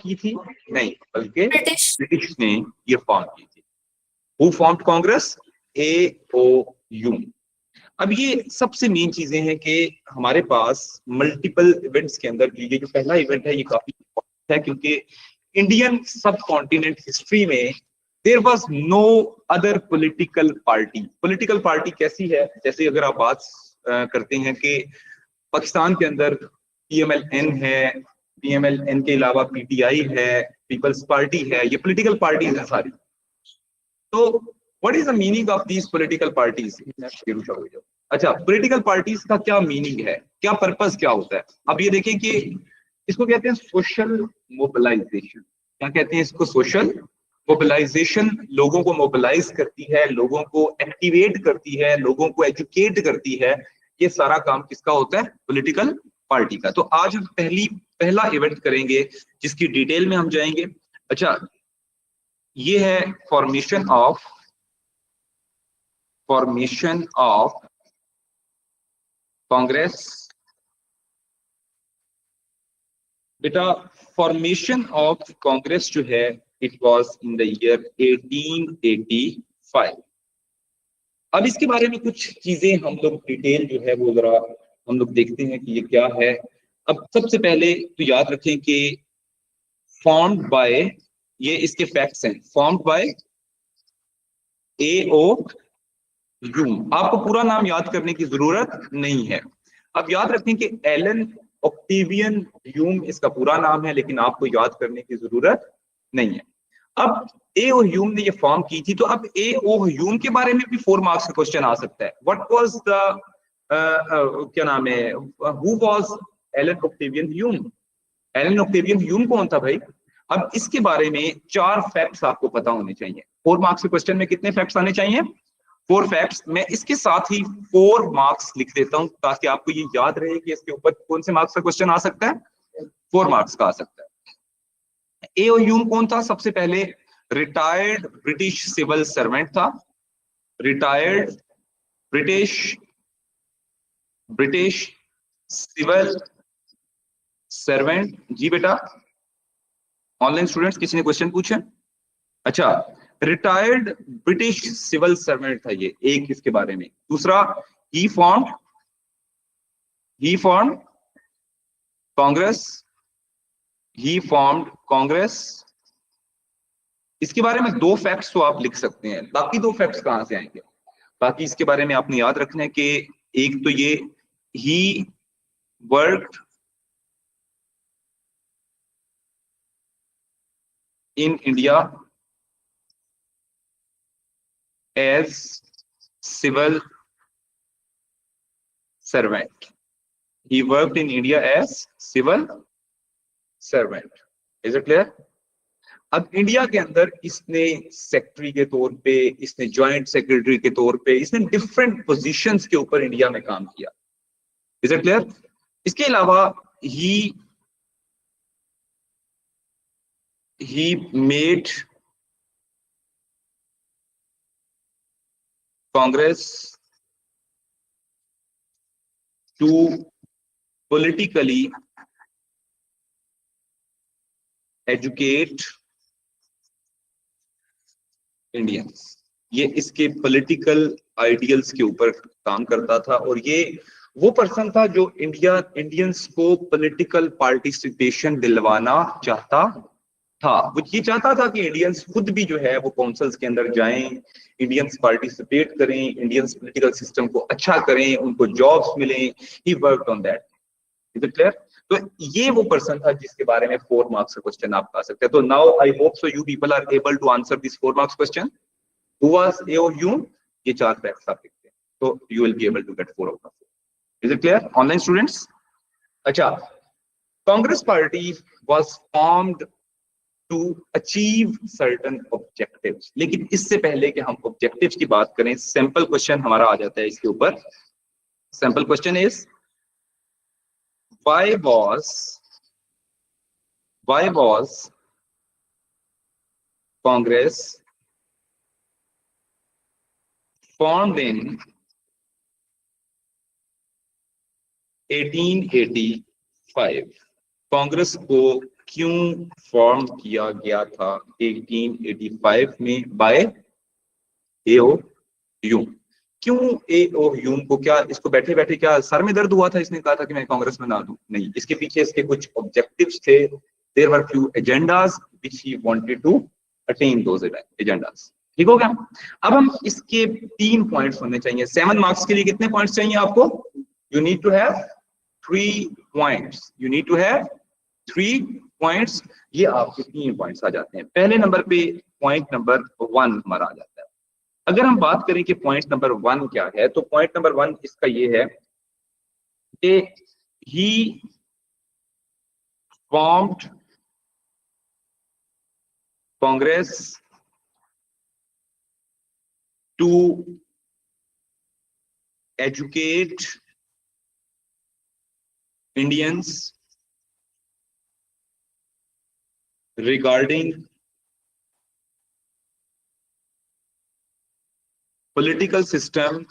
की थी? नहीं, बल्कि ब्रिटिश ब्रिटिश ने ये फॉर्म की थी। Who formed Congress? AOU। अब ये सबसे मेन चीजें हैं कि हमारे पास मल्टीपल इवेंट्स के अंदर ये जो पहला इवेंट है ये काफी important है, क्योंकि इंडियन सब कॉन्टिनेंट हिस्ट्री में there was no other political party. Political party कैसी है? जैसे अगर आप बात करते हैं कि पाकिस्तान के अंदर PMLN है, PMLN के अलावा PTI है, पीपल्स पार्टी है, ये पॉलिटिकल पार्टीज है सारी। तो what is the meaning of these political parties? अच्छा, पॉलिटिकल पार्टीज का क्या मीनिंग है, क्या पर्पस क्या होता है? अब ये देखें कि इसको कहते हैं सोशल मोबिलाइजेशन। क्या कहते हैं इसको? Social mobilisation. लोगों को मोबिलाइज करती है, लोगों को एक्टिवेट करती है, लोगों को एजुकेट करती है। ये सारा काम किसका होता है? पॉलिटिकल पार्टी का। तो आज हम पहला इवेंट करेंगे जिसकी डिटेल में हम जाएंगे। अच्छा, ये है फॉर्मेशन ऑफ कांग्रेस। बेटा, फॉर्मेशन ऑफ कांग्रेस जो है it was in the year 1885। अब इसके बारे में कुछ चीजें हम लोग डिटेल जो है वो जरा हम लोग देखते हैं कि ये क्या है। अब सबसे पहले तो याद रखें कि फॉर्म्ड बाय, ये इसके फैक्ट्स हैं, फॉर्म्ड बाय AOU। आपको पूरा नाम याद करने की जरूरत नहीं है। अब याद रखें कि एलन ऑक्टेवियन ह्यूम इसका पूरा नाम है, लेकिन आपको याद करने की जरूरत नहीं है। अब A.O. ह्यूम ने ये फॉर्म की थी, तो अब A.O. ह्यूम के बारे में भी 4 मार्क्स का क्वेश्चन आ सकता है। व्हाट वाज द क्या नाम है, who was Allan Octavian Hume? Allan Octavian Hume कौन था भाई? अब इसके बारे में 4 फैक्ट्स आपको पता होने चाहिए। 4 मार्क्स के क्वेश्चन में कितने फैक्ट्स आने चाहिए? 4 फैक्ट्स। मैं इसके साथ ही 4 मार्क्स लिख देता हूं ताकि आपको ये याद रहे कि इसके ऊपर कौन से मार्क्स का क्वेश्चन आ सकता है। 4 मार्क्स का आ सकता है। A.O. ह्यूम कौन था? सबसे पहले रिटायर्ड ब्रिटिश सिविल सर्वेंट था। Retired British civil servant. जी बेटा, ऑनलाइन स्टूडेंट्स किसी ने क्वेश्चन पूछे? अच्छा, रिटायर्ड ब्रिटिश सिविल सर्वेंट था ये, एक इसके बारे में। दूसरा, ही फॉर्म्ड कांग्रेस। इसके बारे में 2 फैक्ट्स तो आप लिख सकते हैं, बाकी 2 फैक्ट्स कहां से आएंगे? बाकी इसके बारे में आपने याद रखना है कि एक तो ये he worked in India as civil servant. He worked in India as civil servant. Is it clear? अब इंडिया के अंदर इसने सेक्रेटरी के तौर पे, इसने जॉइंट सेक्रेटरी के तौर पे, इसने डिफरेंट पोजीशंस के ऊपर इंडिया में काम किया। Is it clear? इसके अलावा he made Congress to politically educate Indians. ये इसके पॉलिटिकल आइडियल्स के ऊपर काम करता था, और ये वो पर्सन था जो इंडियंस को पॉलिटिकल पार्टिसिपेशन दिलवाना चाहता था। वो ये चाहता था कि इंडियंस खुद भी जो है वो काउंसिल्स के अंदर जाएं, इंडियंस पार्टिसिपेट करें, इंडियंस पॉलिटिकल सिस्टम को अच्छा करें, उनको जॉब्स मिलें। He worked on that. Is it clear? तो ये वो पर्सन था जिसके बारे में 4 मार्क्स का क्वेश्चन आप आ सकते हैं। तो now I hope so you people are able to answer this 4 marks question. Who was A.O. Hume? ये 4 फैक्ट्स आप लिखते हैं तो you will be able to get 4 out of 4। Is it clear online students? अच्छा, Congress party was formed to achieve certain objectives. लेकिन इससे पहले कि हम ऑब्जेक्टिव्स की बात करें, सैंपल क्वेश्चन हमारा आ जाता है इसके ऊपर। Sample question is why was Congress formed in 1885? Congress को क्यों फॉर्म किया गया था 1885 में बाय एओ ह्यूम? क्यों एओ ह्यूम को, क्या इसको बैठे बैठे क्या सर में दर्द हुआ था, इसने कहा था कि मैं कांग्रेस में ना दूं? नहीं, इसके पीछे इसके कुछ ऑब्जेक्टिव्स थे। There were few agendas which he wanted to attain those agendas. ठीक हो गया? अब हम इसके 3 पॉइंट्स होने चाहिए। 7 मार्क्स के लिए कितने पॉइंट्स चाहिए आपको? You need to have 3 points. You need to have 3 points. ये आपके 3 पॉइंट्स आ जाते हैं। पहले नंबर पे पॉइंट नंबर 1 हमारा आ जाता है। अगर हम बात करें कि पॉइंट नंबर 1 क्या है, तो पॉइंट नंबर 1 इसका ये है कि he formed Congress to educate Indians regarding political system.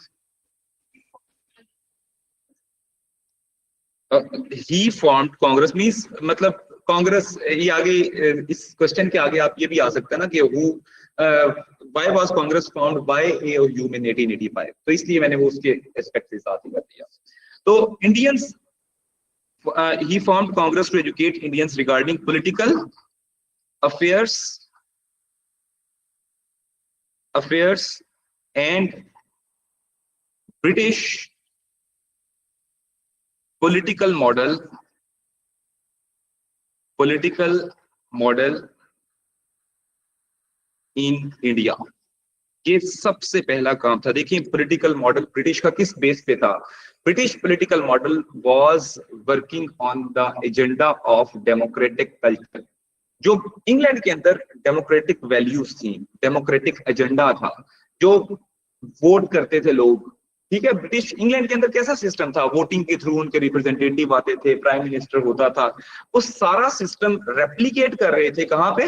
He formed Congress means मतलब कांग्रेस, ये आगे इस क्वेश्चन के आगे आप ये भी आ सकता है ना कि who why was Congress formed by AOU in 1885, तो इसलिए मैंने वो उसके एस्पेक्ट के साथ ही कर दिया। तो Indians, he formed Congress to educate Indians regarding political affairs and British political model in India। ये सबसे पहला काम था। देखिए, पॉलिटिकल मॉडल ब्रिटिश का किस बेस पे था? British political model was working on the agenda of democratic culture. जो इंग्लैंड के अंदर डेमोक्रेटिक वैल्यूज थी, डेमोक्रेटिक एजेंडा था, जो वोट करते थे लोग। ठीक है, ब्रिटिश इंग्लैंड के अंदर कैसा सिस्टम था? वोटिंग के थ्रू उनके रिप्रेजेंटेटिव आते थे, प्राइम मिनिस्टर होता था। वो सारा सिस्टम रेप्लिकेट कर रहे थे कहां पे?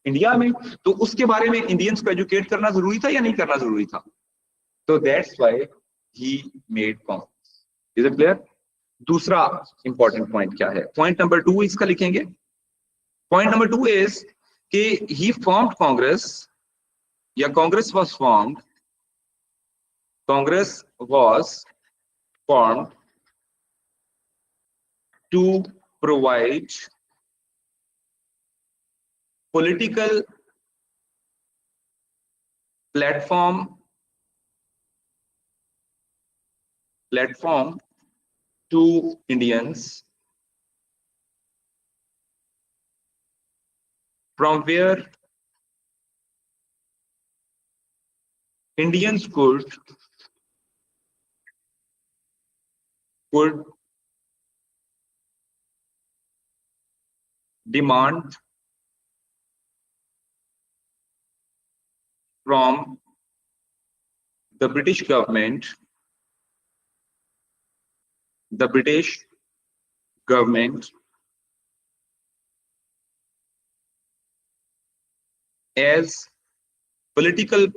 इंडिया में। तो उसके बारे में इंडियंस को एजुकेट करना जरूरी था या नहीं करना जरूरी था? तो that's why he made Congress. Is it clear? दूसरा इंपॉर्टेंट पॉइंट क्या है? पॉइंट नंबर 2 इसका लिखेंगे। पॉइंट नंबर 2 इज कि ही फॉर्म्ड कांग्रेस, या Congress was formed, Congress was formed to provide political platform to Indians from where Indians could demand from the British government as political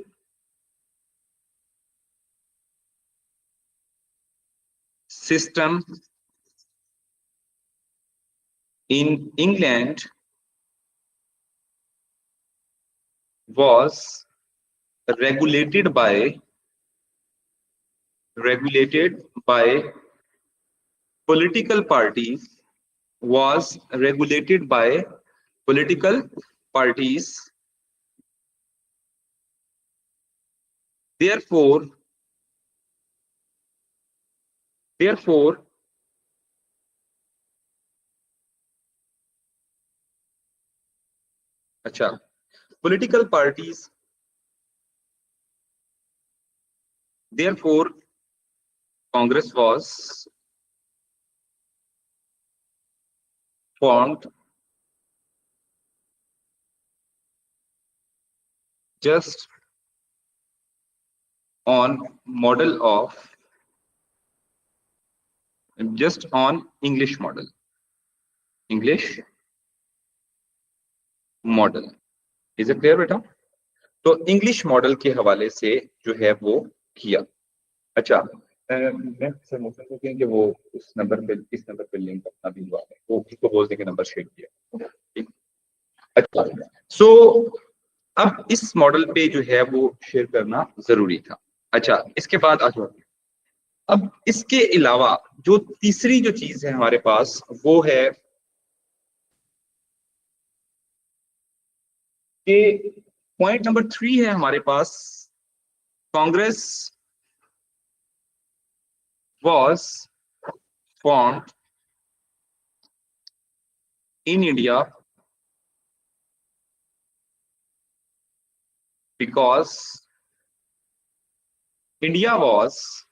system in England was regulated by political parties, was regulated by political parties। Therefore अच्छा, political parties, therefore Congress was formed just on English model। Is it clear बेटा? तो English model के हवाले से जो है वो किया। अच्छा, मैं सर मोशन को कहें कि वो उस नंबर पे इस नंबर पे लिंक अपना भी हुआ है, वो उसको बोल दे के नंबर शेयर किया। ठीक। अच्छा, सो अब इस मॉडल पे जो है वो शेयर करना जरूरी था। अच्छा, इसके बाद आ जाओ। अब इसके अलावा जो तीसरी जो चीज है हमारे पास वो है कि पॉइंट नंबर 3 है हमारे पास, Congress was formed in India because India was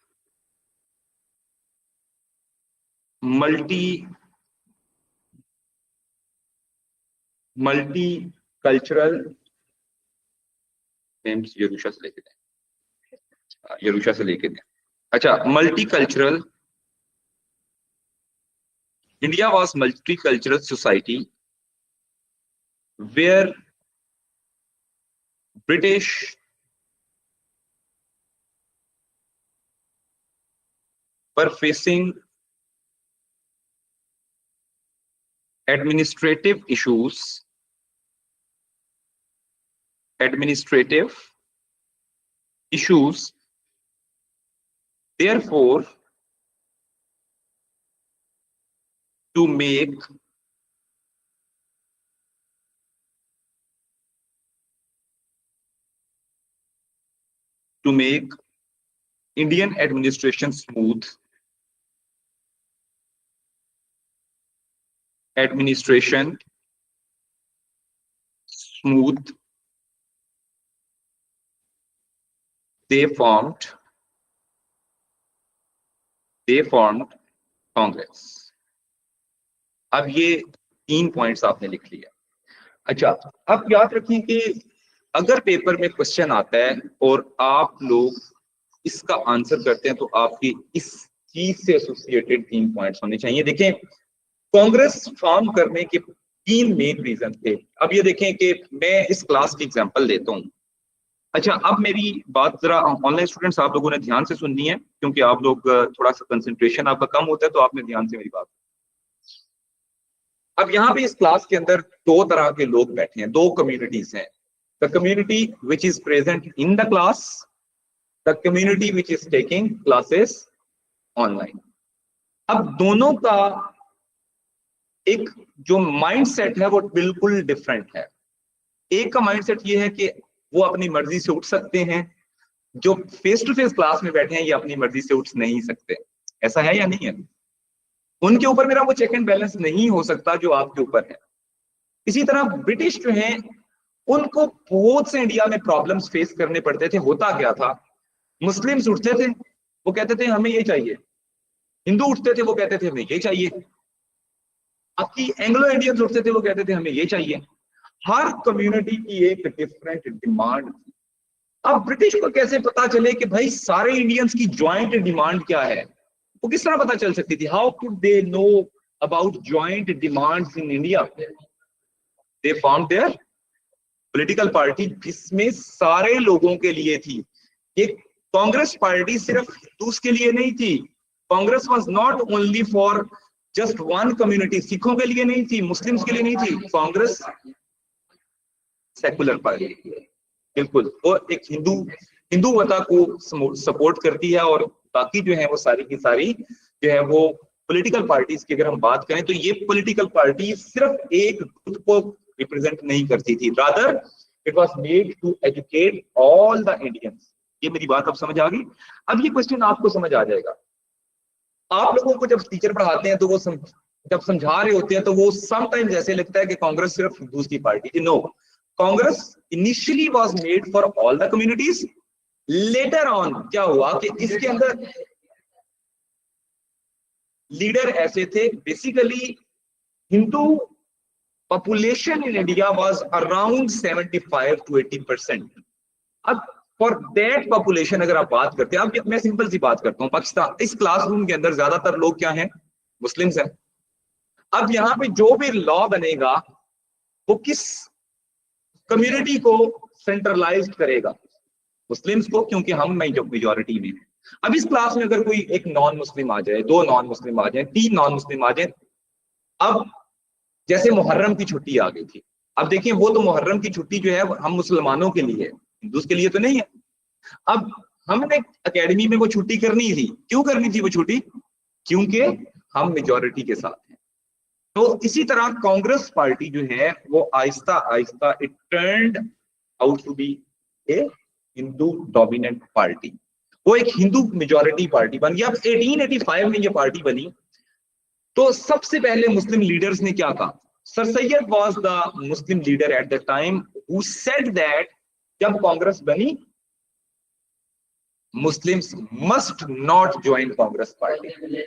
multicultural। Names यरूशा से लेके दें, यरूशा से लेके दें। अच्छा, multicultural, India was multicultural society where British were facing administrative issues, therefore to make Indian administration smooth, they formed Congress. अब ये 3 पॉइंट्स आपने लिख लिया। अच्छा, अब याद रखें कि अगर पेपर में क्वेश्चन आता है और आप लोग इसका आंसर करते हैं तो आपकी इस चीज से एसोसिएटेड 3 पॉइंट्स होने चाहिए। देखें, कांग्रेस फॉर्म करने के 3 मेन रीजन थे। अब ये देखें कि मैं इस क्लास की एग्जांपल देता हूं। अच्छा, अब मेरी बात जरा ऑनलाइन स्टूडेंट्स आप लोगों ने ध्यान से सुननी है, क्योंकि आप लोग थोड़ा सा कंसंट्रेशन आपका कम होता है, तो आपने ध्यान से मेरी बात। अब यहाँ पे इस क्लास के अंदर 2 तरह के लोग बैठे हैं, 2 कम्युनिटीज हैं। The community which is present in the class, the community which is taking classes online. अब दोनों का एक जो माइंडसेट है वो बिल्कुल डिफरेंट है। एक का माइंडसेट ये है कि वो अपनी मर्जी से उठ सकते हैं, जो फेस टू फेस क्लास में बैठे हैं ये अपनी मर्जी से उठ नहीं सकते। ऐसा है या नहीं है? उनके ऊपर मेरा वो चेक एंड बैलेंस नहीं हो सकता जो आपके ऊपर है। इसी तरह ब्रिटिश जो हैं उनको बहुत से इंडिया में प्रॉब्लम्स फेस करने पड़ते थे। होता क्या था, मुस्लिम्स उठते थे, वो कहते थे हमें ये चाहिए, हिंदू उठते थे वो कहते थे हमें ये चाहिए, आपकी एंग्लो इंडियंस उठते थे वो कहते थे हमें ये चाहिए। हर कम्युनिटी की एक डिफरेंट डिमांड थी। अब ब्रिटिश को कैसे पता चले कि भाई सारे इंडियंस की ज्वाइंट डिमांड क्या है? वो किस तरह पता चल सकती थी? How could they know about joint demands in India? They found there political party जिसमें सारे लोगों के लिए थी। ये कांग्रेस पार्टी सिर्फ हिंदूज के लिए नहीं थी। Congress was not only for just one community, सिखों के लिए नहीं थी, मुस्लिम्स के लिए नहीं थी। कांग्रेस सेकुलर पार्टी, बिल्कुल, वो एक हिंदूवता को सपोर्ट करती है। और बाकी जो है वो सारी की सारी जो है वो पॉलिटिकल पार्टीज की अगर हम बात करें तो ये पॉलिटिकल पार्टी सिर्फ एक ग्रुप को रिप्रेजेंट नहीं करती थी, rather it was made to educate all the Indians. ये मेरी बात अब समझ आ गई? अब ये क्वेश्चन आपको समझ आ जाएगा। आप लोगों को जब टीचर पढ़ाते हैं तो वो जब समझा रहे होते हैं तो वो समटाइम्स ऐसे लगता है कि कांग्रेस सिर्फ दूसरी पार्टी थी। No, Congress initially was made for all the communities. Later on क्या हुआ कि इसके अंदर लीडर ऐसे थे, basically Hindu population in India was around 75 to 80%। अब फॉर दैट पॉपुलेशन अगर आप बात करते हैं, अब मैं सिंपल सी बात करता हूं, पाकिस्तान इस क्लासरूम के अंदर ज्यादातर लोग क्या हैं? मुस्लिम्स हैं। अब यहाँ पे जो भी लॉ बनेगा वो किस कम्युनिटी को सेंट्रलाइज्ड करेगा? मुस्लिम्स को, क्योंकि हम मेजॉरिटी में हैं। अब इस क्लास में अगर कोई एक नॉन मुस्लिम आ जाए, 2 नॉन मुस्लिम आ जाए, 3 नॉन मुस्लिम आ जाए, अब जैसे मुहर्रम की छुट्टी आ गई थी, अब देखिए वो तो मुहर्रम की छुट्टी जो है हम मुसलमानों के लिए है, हिंदूज के लिए तो नहीं है। अब हमने एकेडमी में वो छुट्टी करनी थी, क्यों करनी थी वो छुट्टी? क्योंकि हम मेजोरिटी के साथ हैं। तो इसी तरह कांग्रेस पार्टी जो है वो आहिस्ता आहिस्ता it turned out to be a Hindu dominant party, वो एक हिंदू मेजोरिटी पार्टी बन गई। अब 1885 में ये पार्टी बनी, तो सबसे पहले मुस्लिम लीडर्स ने क्या कहा? Sir Syed was the Muslim leader at the time who said that जब कांग्रेस बनी, Muslims must not join Congress party.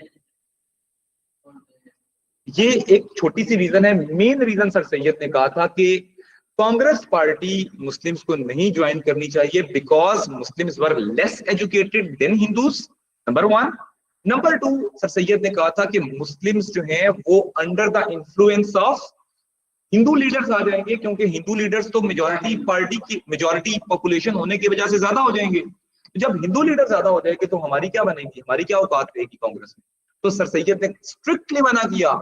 ये एक छोटी सी रीजन है, मेन रीजन सर सैयद ने कहा था कि कांग्रेस पार्टी मुस्लिम्स को नहीं ज्वाइन करनी चाहिए because Muslims were less educated than Hindus, number 1। Number 2, sir Syed ने कहा था कि मुस्लिम्स जो हैं वो under the influence of Hindu leaders आ जाएंगे, क्योंकि हिंदू लीडर्स तो मेजोरिटी पार्टी की मेजोरिटी पॉपुलेशन होने की वजह से ज्यादा हो जाएंगे। तो जब हिंदू लीडर ज्यादा हो जाएंगे तो हमारी क्या बनेगी, हमारी क्या औकात रहेगी कांग्रेस में? तो सर सैयद ने स्ट्रिक्टली मना किया,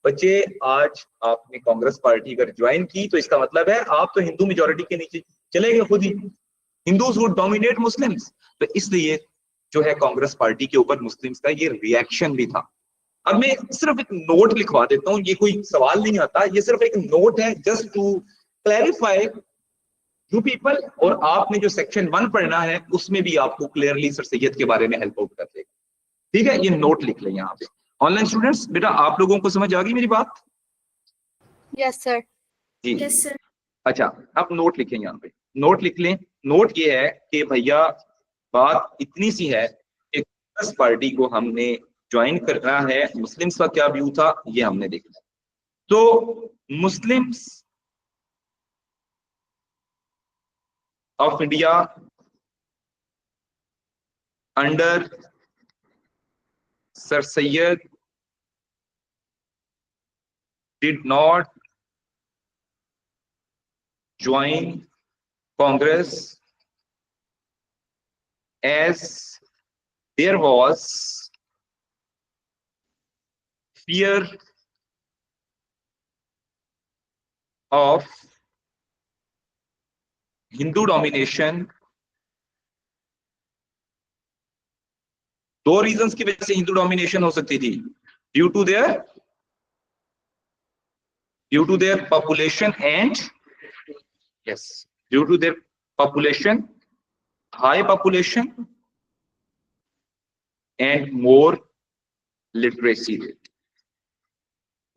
बच्चे आज आपने कांग्रेस पार्टी अगर ज्वाइन की तो इसका मतलब है आप तो हिंदू मेजोरिटी के नीचे चले गए खुद ही, हिंदूज वुड डोमिनेट मुस्लिम्स। तो इसलिए जो है कांग्रेस पार्टी के ऊपर मुस्लिम्स का ये रिएक्शन भी था। अब मैं सिर्फ एक नोट लिखवा देता हूं, ये कोई सवाल नहीं आता, ये सिर्फ एक नोट है just to clarify you people, और आपने जो सेक्शन 1 पढ़ना है उसमें भी आपको क्लियरली सर सैयद के बारे में हेल्प आउट कर देगा। ठीक है, ये नोट लिख लें यहाँ पे। ऑनलाइन स्टूडेंट्स, बेटा आप लोगों को समझ आ गई मेरी बात? Yes sir. जी यस सर। अच्छा, अब नोट लिखें यहाँ पे, नोट लिख लें। नोट ये है कि भैया बात इतनी सी है कि कांग्रेस पार्टी को हमने ज्वाइन करना है, मुस्लिम्स का क्या व्यू था ये हमने देखना है। तो Muslims of India under sir Syed did not join Congress as there was fear of Hindu domination। 2 reasons की वजह से हिंदू डोमिनेशन हो सकती थी, due to their population and yes, due to their population, high population and more literacy rate,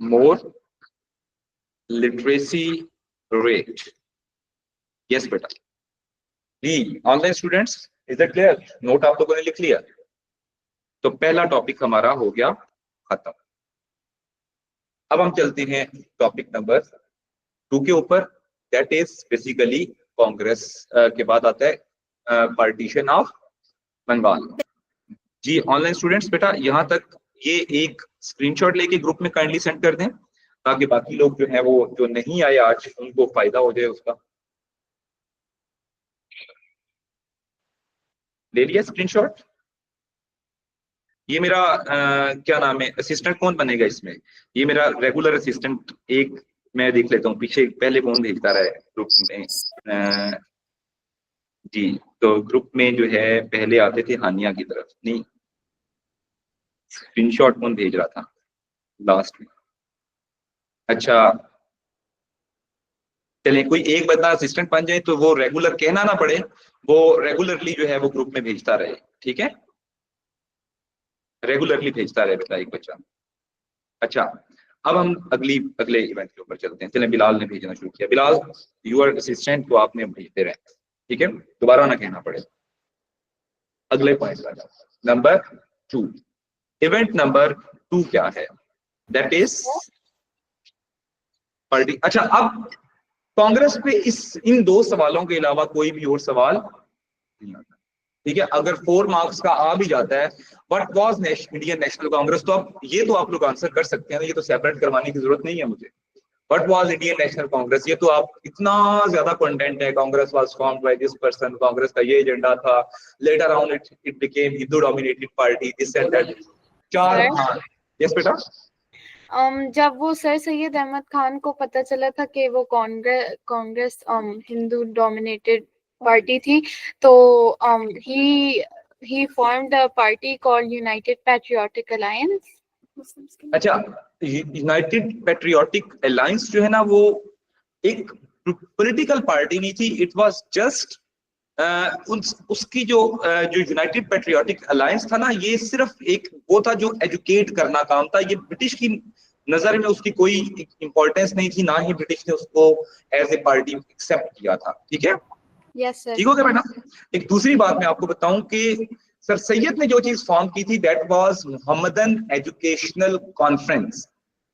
more literacy rate। yes बेटा जी। Online students, is that clear? Note आप लोगों ने लिख लिया? तो पहला टॉपिक हमारा हो गया खत्म। अब हम चलते हैं टॉपिक नंबर 2 के ऊपर, दैट इज बेसिकली कांग्रेस के बाद आता है पार्टीशन ऑफ बंगाल। जी ऑनलाइन स्टूडेंट्स, बेटा यहाँ तक ये एक स्क्रीनशॉट लेके ग्रुप में काइंडली सेंड कर दें, ताकि बाकी लोग जो है वो जो नहीं आए आज उनको फायदा हो जाए उसका। ले लिया स्क्रीनशॉट? ये मेरा क्या नाम है, असिस्टेंट कौन बनेगा इसमें? ये मेरा रेगुलर असिस्टेंट, एक मैं देख लेता हूँ पीछे पहले कौन भेजता रहा है ग्रुप में। जी तो ग्रुप में जो है पहले आते थे हानिया की तरफ, नहीं स्क्रीनशॉट कौन भेज रहा था लास्ट में? अच्छा चलिए, कोई एक बंदा असिस्टेंट बन जाए तो वो रेगुलर कहना ना पड़े, वो रेगुलरली जो है वो ग्रुप में भेजता रहे, ठीक है? रेगुलरली भेजता रहे बेटा एक बच्चा। अच्छा अब हम अगले इवेंट के ऊपर चलते हैं। चलें, बिलाल ने भेजना शुरू किया। बिलाल यू आर असिस्टेंट, तो आपने भेजते रहे, ठीक है? दोबारा ना कहना पड़े। अगले पॉइंट पर जाओ, नंबर 2। इवेंट नंबर 2 क्या है? That is party. अच्छा अब कांग्रेस पे इन 2 सवालों के अलावा कोई भी और सवाल नहीं आता, ठीक है? अगर 4 मार्क्स का आ भी जाता है, what was Indian national Congress, तो अब ये तो आप लोग आंसर कर सकते हैं, ये तो सेपरेट करवाने की जरूरत नहीं है मुझे। What was Indian national Congress, ये तो आप इतना ज्यादा कंटेंट है, Congress was formed by this person, Congress का ये एजेंडा था, later on it became Hindu dominated party, this and that, चार। Sir? हाँ यस बेटा। जब वो सर सैयद अहमद खान को पता चला था कि वो कांग्रेस कांग्रेस हिंदू डोमिनेटेड पार्टी थी, तो he formed a party called United Patriotic Alliance. अच्छा, यूनाइटेड पेट्रियोटिक अलायंस जो है ना, वो एक पॉलिटिकल पार्टी नहीं थी, इट वाज जस्ट उसकी जो यूनाइटेड पेट्रियोटिक अलायंस था ना, ये सिर्फ एक वो था जो एजुकेट करना काम था। ये ब्रिटिश की नजर में उसकी कोई इंपॉर्टेंस नहीं थी, ना ही ब्रिटिश ने उसको एज ए पार्टी एक्सेप्ट किया था। ठीक है, Yes, sir. ठीक हो गया बेटा। एक दूसरी बात मैं आपको बताऊं कि सर सैयद ने जो चीज फॉर्म की थी, that was Mohammedan educational conference.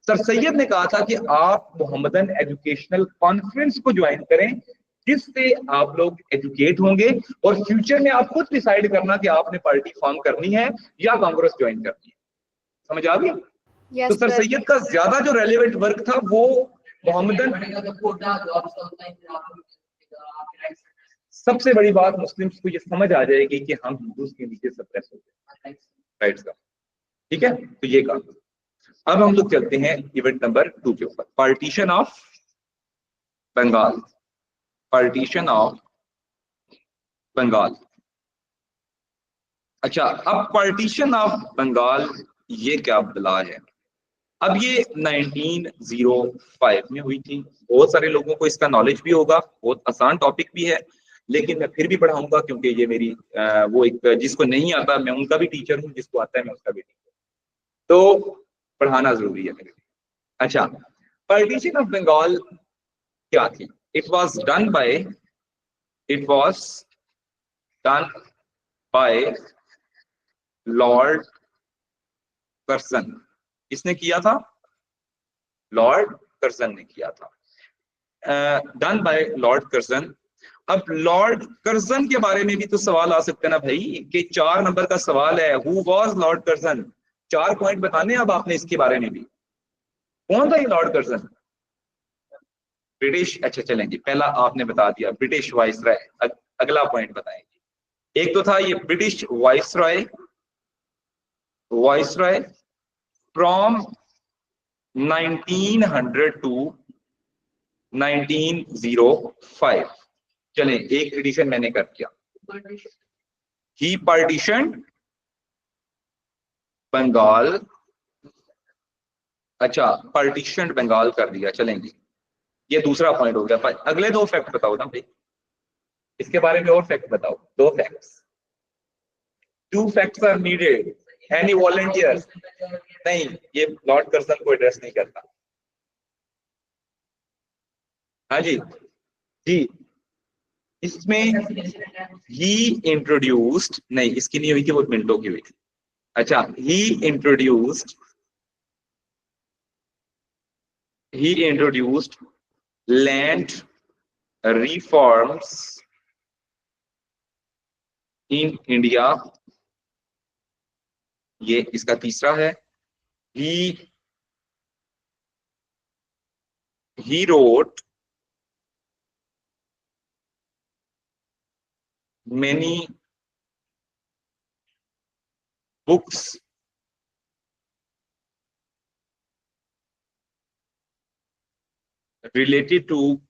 Sir Syed ने कहा था कि आप मोहम्मदन एजुकेशनल कॉन्फ्रेंस को ज्वाइन करें, जिससे आप लोग एजुकेट होंगे और फ्यूचर में आप खुद डिसाइड करना कि आपने पार्टी फॉर्म करनी है या कांग्रेस ज्वाइन करनी है। समझ आ गई? Yes, तो सर sir. सैयद का ज्यादा जो रेलेवेंट वर्क था वो मोहम्मदन, सबसे बड़ी बात मुस्लिम्स को ये समझ आ जाएगी कि हम हिंदूज के नीचे सप्रेस हो गए, राइट्स का। ठीक है, तो ये काम। अब हम लोग चलते हैं इवेंट नंबर 2 के ऊपर, partition of Bengal. Partition of Bengal. अच्छा, अब पार्टीशन ऑफ बंगाल ये क्या बला है? अब ये 1905 में हुई थी। बहुत सारे लोगों को इसका नॉलेज भी होगा, बहुत आसान टॉपिक भी है, लेकिन मैं फिर भी पढ़ाऊंगा क्योंकि ये मेरी वो एक, जिसको नहीं आता मैं उनका भी टीचर हूँ, जिसको आता है मैं उसका भी टीचर, तो पढ़ाना जरूरी है मेरे लिए। अच्छा, पार्टीशन ऑफ बंगाल क्या थी? It was done by Lord Curzon. किसने किया था? लॉर्ड कर्जन ने किया था, डन बाय लॉर्ड कर्जन। अब लॉर्ड कर्जन के बारे में भी तो सवाल आ सकते हैं ना भाई, कि 4 नंबर का सवाल है, who was Lord Curzon? 4 point बताने अब आपने इसके बारे में भी। कौन था ये लॉर्ड कर्जन? ब्रिटिश, अच्छा चलेंगे, पहला आपने बता दिया ब्रिटिश वाइसराय, अगला पॉइंट बताएंगे। एक तो था ये British viceroy, viceroy from 1900 to 1905। चलें, एक एडिशन मैंने कर दिया। ही पार्टीशन बंगाल, अच्छा पार्टीशन बंगाल कर दिया, चलेंगे, ये दूसरा पॉइंट हो गया। अगले 2 फैक्ट बताओ ना भाई, इसके बारे में और फैक्ट बताओ, 2 facts. 2 facts are needed, any volunteer? नहीं, ये लॉर्ड कर्जन को एड्रेस नहीं करता। हाँ जी जी, इसमें ही इंट्रोड्यूस्ड, नहीं इसकी नहीं हुई थी, वो मिनटों की हुई थी। अच्छा, he introduced land reforms in India, ये इसका तीसरा है। he wrote many books related to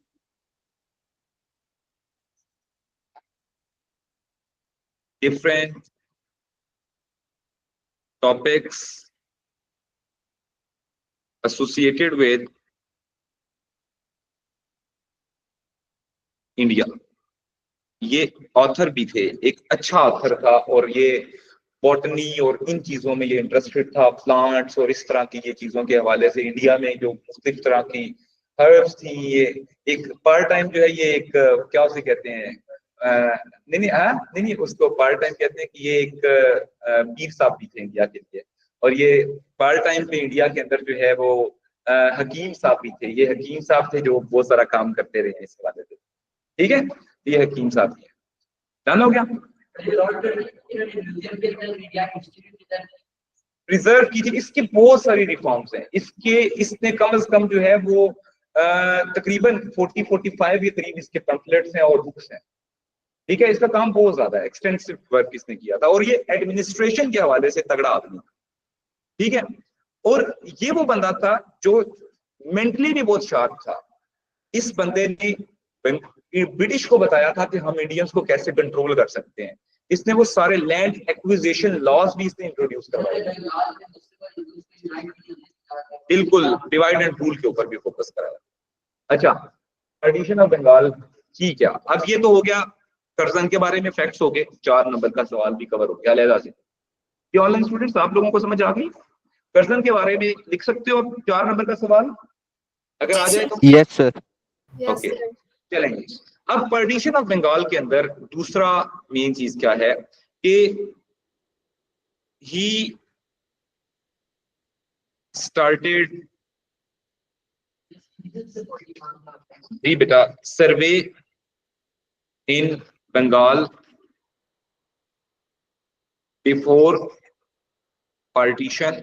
different topics associated with India. ये ऑथर भी थे, एक अच्छा ऑथर था, और ये बॉटनी और इन चीजों में ये इंटरेस्टेड था, प्लांट्स और इस तरह की ये चीजों के हवाले से इंडिया में जो मुख्तलिफ तरह की हर्ब्स थी। ये एक पार्ट टाइम जो है, ये एक क्या उसे कहते हैं, नहीं उसको पार्ट टाइम कहते हैं कि ये एक पीर साहब भी थे इंडिया के लिए, और ये पार्ट टाइम पे इंडिया के अंदर जो है वो हकीम साहब भी थे। ये हकीम साहब थे जो बहुत सारा काम करते रहे इस हवाले से। ठीक है, ये हकीम साहब है, डन हो गया। प्रिजर्व की थी, इसकी बहुत सारी रिफॉर्म्स हैं, इसने कम से कम जो है वो तकरीबन 40-45 के करीब इसके पैम्फलेट्स हैं और बुक्स हैं। ठीक है, इसका काम बहुत ज्यादा है, एक्सटेंसिव वर्क इसने किया था, और ये एडमिनिस्ट्रेशन के हवाले से तगड़ा आदमी। ठीक है, और ये वो बंदा था जो मेंटली भी बहुत शार्प था। इस बंदे ने ब्रिटिश को बताया था कि हम इंडियंस को कैसे कंट्रोल कर सकते हैं। इसने वो सारे लैंड एक्विजिशन लॉज भी इसने इंट्रोड्यूस करवाए, बिल्कुल डिवाइड एंड रूल के ऊपर भी फोकस कराया। अच्छा, पार्टीशन ऑफ बंगाल की क्या, अब ये तो हो गया कर्जन के बारे में फैक्ट्स हो गए, 4 नंबर का सवाल भी कवर हो गया अलहदा से। ये ऑनलाइन स्टूडेंट्स आप लोगों को समझ आ गई? कर्जन के बारे में लिख सकते हो 4 नंबर का सवाल अगर आ जाए तो? Yes sir. ओके, चलेंगे। अब पार्टीशन ऑफ बंगाल के अंदर दूसरा मेन चीज क्या है कि ही स्टार्टेड जी बेटा सर्वे इन बंगाल बिफोर पार्टीशन।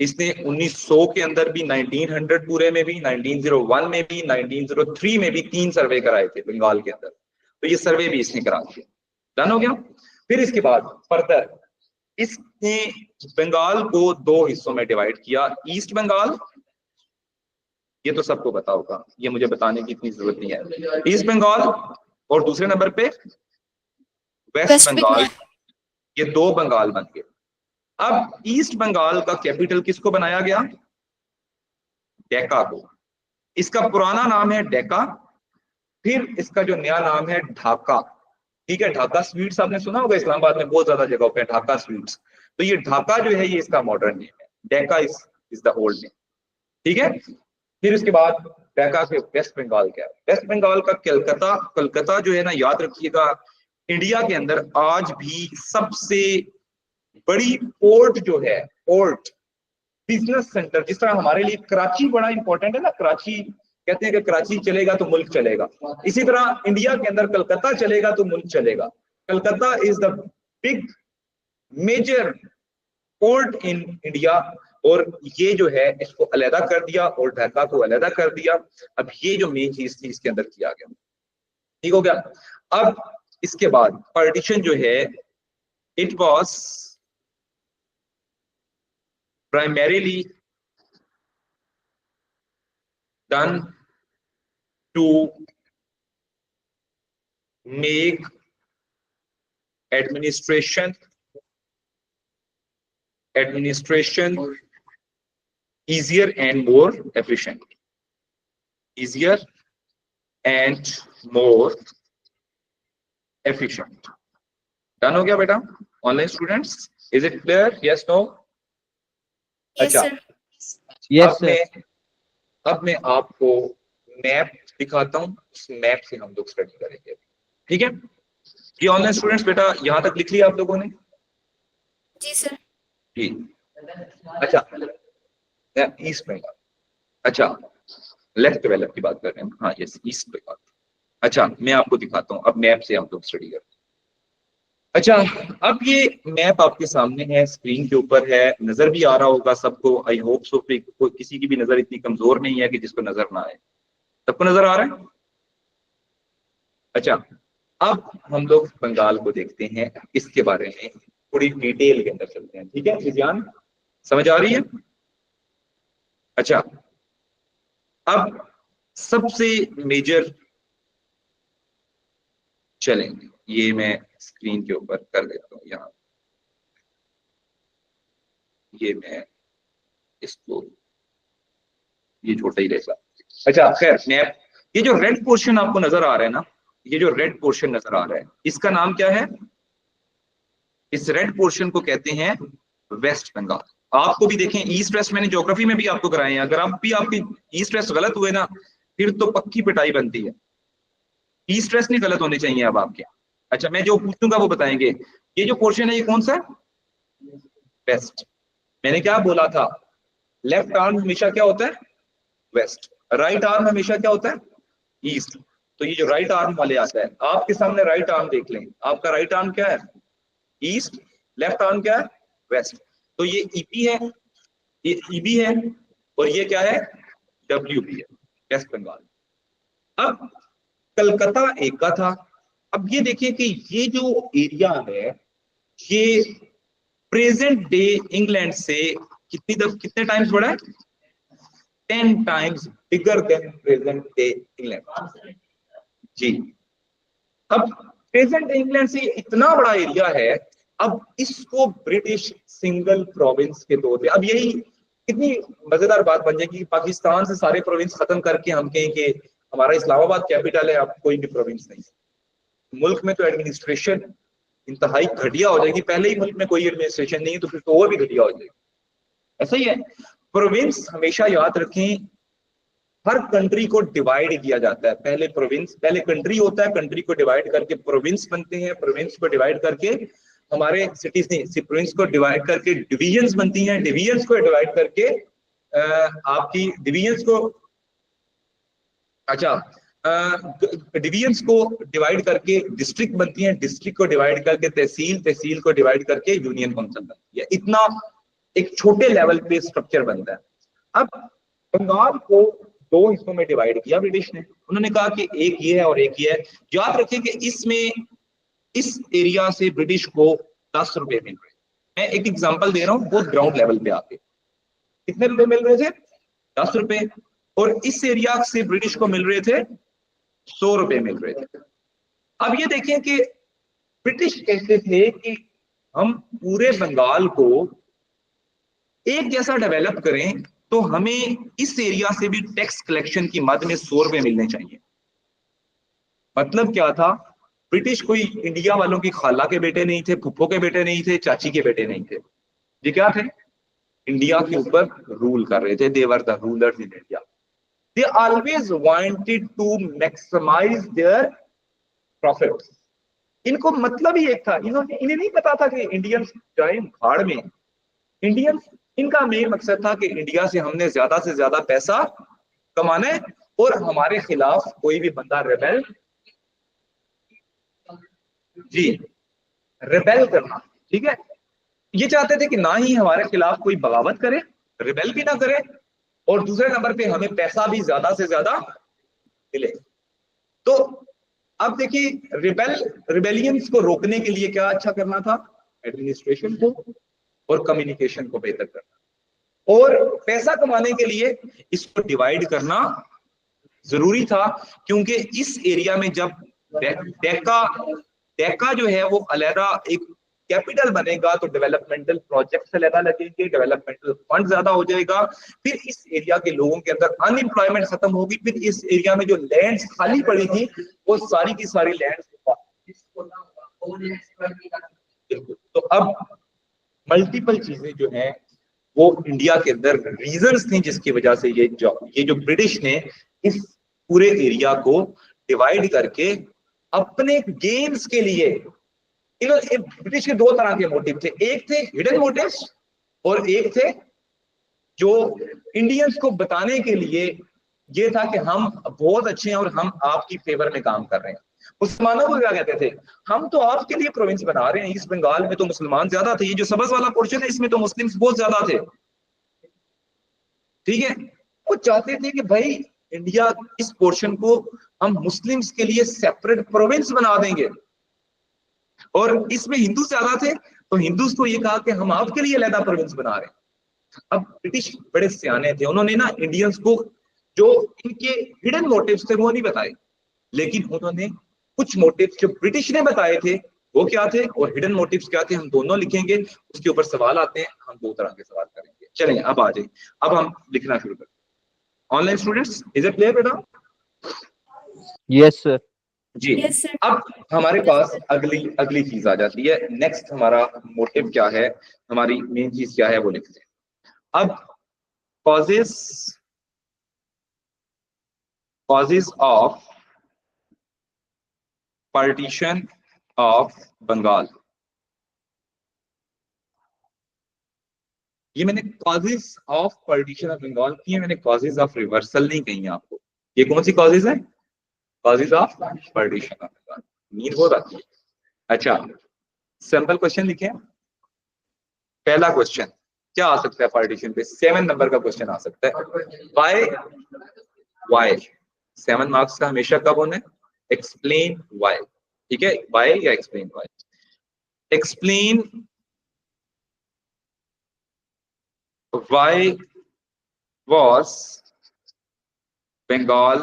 इसने 1900 के अंदर भी, 1900 पूरे में भी, 1901 में भी, 1903 में भी 3 सर्वे कराए थे बंगाल के अंदर, तो ये सर्वे भी इसने करा दिया। डन हो गया। फिर इसके बाद फर्दर इसने बंगाल को 2 हिस्सों में डिवाइड किया, ईस्ट बंगाल, ये तो सबको पता होगा, ये मुझे बताने की इतनी जरूरत नहीं है, ईस्ट बंगाल, और दूसरे नंबर पे वेस्ट बंगाल। ये 2 बंगाल बन गए। अब ईस्ट बंगाल का कैपिटल किसको बनाया गया? डेका को। इसका पुराना नाम है डेका, फिर इसका जो नया नाम है ढाका। ठीक है, ढाका स्वीट्स आपने सुना होगा, इस्लामाबाद में बहुत ज्यादा जगहों पे ढाका स्वीट्स, तो ये ढाका जो है ये इसका मॉडर्न नेम है, Deka is the old name. ठीक है, फिर इसके बाद डेका से वेस्ट बंगाल क्या है? वेस्ट बंगाल का कलकत्ता। कलकत्ता जो है ना, याद रखिएगा, इंडिया के अंदर आज भी सबसे बड़ी पोर्ट जो है, पोर्ट बिजनेस सेंटर, जिस तरह हमारे लिए कराची बड़ा इंपॉर्टेंट है ना, कराची कहते हैं कि कराची चलेगा तो मुल्क चलेगा, इसी तरह इंडिया के अंदर कलकत्ता चलेगा तो मुल्क चलेगा। Calcutta is the big major port in India, और ये जो है इसको अलहदा कर दिया और ढाका को अलहदा कर दिया। अब ये जो मेन चीज थी इसके अंदर किया गया। ठीक हो गया। अब इसके बाद पार्टीशन जो है, it was primarily done to make administration easier and more efficient. Easier and more efficient. Done हो गया बेटा? Online students, is it clear? Yes, no? Yes, अच्छा, yes, sir. अब मैं आपको मैप दिखाता हूँ, उस मैप से हम लोग स्टडी करेंगे। ठीक है, ये ऑनलाइन स्टूडेंट्स बेटा यहाँ तक लिख लिया आप लोगों ने? जी सर। जी, अच्छा, ईस्ट बंगाल, अच्छा लेफ्ट डेवलप की बात कर रहे हैं, हाँ यस, ईस्ट बंगाल। अच्छा, मैं आपको दिखाता हूँ, अब मैप से हम लोग स्टडी करते हैं। अच्छा, अब ये मैप आपके सामने है, स्क्रीन के ऊपर है, नजर भी आ रहा होगा सबको, आई होप सो। किसी की भी नजर इतनी कमजोर नहीं है कि जिसको नजर ना आए, सबको नजर आ रहा है? अच्छा, अब हम लोग बंगाल को देखते हैं, इसके बारे में थोड़ी डिटेल के अंदर चलते हैं। ठीक है विजयान, समझ आ रही है? अच्छा, अब सबसे मेजर, चलेंगे, ये मैं स्क्रीन के ऊपर कर देता हूँ यहाँ, ये मैं इसको, ये छोटा ही रहेगा। अच्छा खैर, मैप, ये जो रेड पोर्शन आपको नजर आ रहा है ना, ये जो रेड पोर्शन नजर आ रहा है, इसका नाम क्या है? इस रेड पोर्शन को कहते हैं वेस्ट बंगाल। आपको भी देखें, ईस्ट वेस्ट मैंने ज्योग्राफी में भी आपको कराए हैं, अगर आप भी आपके ईस्ट वेस्ट गलत हुए ना, फिर तो पक्की पिटाई बनती है। ईस्ट वेस्ट नहीं गलत होने चाहिए अब आपके। अच्छा, मैं जो पूछूंगा वो बताएंगे। ये जो पोर्शन है ये कौन सा है? वेस्ट। मैंने क्या बोला था? लेफ्ट आर्म हमेशा क्या होता है? वेस्ट। राइट आर्म हमेशा क्या होता है? ईस्ट। तो ये जो राइट आर्म वाले आता है, आपके सामने राइट आर्म देख लें, आपका राइट आर्म क्या है? ईस्ट। लेफ्ट आर्म क्या है? वेस्ट। तो ये ईपी है, ये ईबी है, और ये क्या है? WB है, वेस्ट बंगाल। अब कलकत्ता एक का था। अब ये देखिए कि ये जो एरिया है ये प्रेजेंट डे इंग्लैंड से कितने टाइम्स बड़ा है? 10 times bigger than present day England. जी, अब प्रेजेंट इंग्लैंड से इतना बड़ा एरिया है, अब इसको ब्रिटिश सिंगल प्रोविंस के तौर पे, अब यही कितनी मजेदार बात बन जाएगी कि पाकिस्तान से सारे प्रोविंस खत्म करके हम कहें कि हमारा इस्लामाबाद कैपिटल है, अब कोई भी प्रोविंस नहीं। मुल्क में तो एडमिनिस्ट्रेशन इंतहाई घटिया हो जाएगी, पहले ही मुल्क में कोई एडमिनिस्ट्रेशन नहीं है तो फिर तो और भी घटिया हो जाएगी। ऐसा ही है, प्रोविंस हमेशा याद रखें, हर कंट्री को डिवाइड किया जाता है। पहले प्रोविंस, पहले कंट्री होता है, कंट्री को डिवाइड करके प्रोविंस बनते हैं, प्रोविंस को डिवाइड करके हमारे सिटीज नहीं, प्रोविंस को डिवाइड करके डिवीजन्स बनती हैं, डिवीजन्स को डिवाइड करके आपकी डिवीजन्स को, अच्छा डिवीजन्स को डिवाइड करके डिस्ट्रिक्ट बनती हैं, डिस्ट्रिक्ट को डिवाइड करके तहसील, तहसील को डिवाइड करके यूनियन काउंसिल बनती है। इतना एक छोटे लेवल पे स्ट्रक्चर बनता है। अब बंगाल को दो हिस्सों में डिवाइड किया ब्रिटिश ने, उन्होंने कहा कि एक ये है और एक ये है। याद रखें कि इसमें इस एरिया से ब्रिटिश को 10 रुपए मिल रहे। मैं एक एग्जांपल दे रहा हूं, बहुत ग्राउंड लेवल पे आके कितने रुपए मिल रहे थे? 10 रुपए। और इस एरिया से ब्रिटिश को मिल रहे थे 100 रुपए मिल रहे थे। अब ये देखें कि ब्रिटिश कहते थे कि हम पूरे बंगाल को एक जैसा डेवलप करें तो हमें इस एरिया से भी टैक्स कलेक्शन की मद में 100 रुपए मिलने चाहिए। मतलब क्या था? ब्रिटिश कोई इंडिया वालों की खाला के बेटे नहीं थे, फुप्पो के बेटे नहीं थे, चाची के बेटे नहीं थे। ये क्या थे? इंडिया के ऊपर रूल कर रहे थे। They were the rulers in India. They always wanted to maximize their profit. इनको मतलब ही एक था, इन्हें नहीं पता था कि इंडियंस जाए भाड़ में। इंडियंस, इनका मेन मकसद था कि इंडिया से हमने ज्यादा से ज्यादा पैसा कमाना है और हमारे खिलाफ कोई भी बंदा रेबेल, जी रेबेल करना, ठीक है। ये चाहते थे कि ना ही हमारे खिलाफ कोई बगावत करे, रिबेल भी ना करे, और दूसरे नंबर पे हमें पैसा भी ज्यादा से ज्यादा मिले। तो अब देखिए, रिबेलियंस को रोकने के लिए क्या अच्छा करना था? एडमिनिस्ट्रेशन को और कम्युनिकेशन को बेहतर करना, और पैसा कमाने के लिए इसको डिवाइड करना जरूरी था। क्योंकि इस एरिया में जब डेका जो है वो अलहदा एक कैपिटल बनेगा तो डेवलपमेंटल प्रोजेक्ट्स अलहदा लगेंगे, डेवलपमेंटल फंड ज्यादा हो जाएगा, फिर इस एरिया के लोगों के अंदर अनएम्प्लॉयमेंट खत्म होगी, फिर इस एरिया में जो लैंड्स खाली पड़ी थी वो सारी की सारी लैंड्स, तो अब मल्टीपल चीजें जो हैं वो इंडिया के अंदर रीजंस थी जिसकी वजह से ये जो ब्रिटिश ने इस पूरे एरिया को डिवाइड करके अपने गेम्स के लिए, इन्होंने, ब्रिटिश के दो तरह के मोटिव थे। एक थे हिडन मोटिव्स और एक थे जो इंडियंस को बताने के लिए ये था कि हम बहुत अच्छे हैं और हम आपकी फेवर में काम कर रहे हैं। मुसलमानों को क्या कहते थे? हम तो आपके लिए प्रोविंस बना रहे हैं। इस बंगाल में तो मुसलमान ज्यादा थे, ये जो सब्ज वाला पोर्शन है इसमें तो मुस्लिम्स बहुत ज्यादा थे, ठीक है। वो चाहते थे कि भाई इंडिया इस पोर्शन को हम मुस्लिम्स के लिए सेपरेट प्रोविंस बना देंगे, और इसमें हिंदू ज्यादा थे तो हिंदूज को ये कहा कि हम आपके लिए अलग प्रोविंस बना रहे हैं। अब ब्रिटिश बड़े सियाने थे, उन्होंने ना इंडियंस को जो इनके हिडन मोटिव्स थे वो नहीं बताए, लेकिन उन्होंने कुछ मोटिव्स जो ब्रिटिश ने बताए थे वो क्या थे और हिडन मोटिव्स क्या थे, हम दोनों लिखेंगे। उसके ऊपर सवाल आते हैं, हम दो तरह के सवाल करेंगे। चलें अब आ जाए, अब हम लिखना शुरू करें। Online students, is it clear बेटा? Yes sir. जी Yes, sir. अब हमारे पास अगली चीज आ जाती है। नेक्स्ट हमारा मोटिव क्या है, हमारी मेन चीज क्या है वो लिखते हैं। अब causes of partition of Bengal. ये मैंने causes of partition of Bengal की है, मैंने कॉजेस ऑफ रिवर्सल नहीं कही है आपको। ये कौन सी कॉजेस है? Causes of partition of Bengal. नींद बहुत आती है। अच्छा, सिंपल क्वेश्चन लिखे। पहला क्वेश्चन, क्या आ सकता है पार्टीशन पे? 7 नंबर का क्वेश्चन आ सकता है। वाई 7 मार्क्स का हमेशा कब होना है? एक्सप्लेन वाई, ठीक है, वाई या explain why. Explain why was Bengal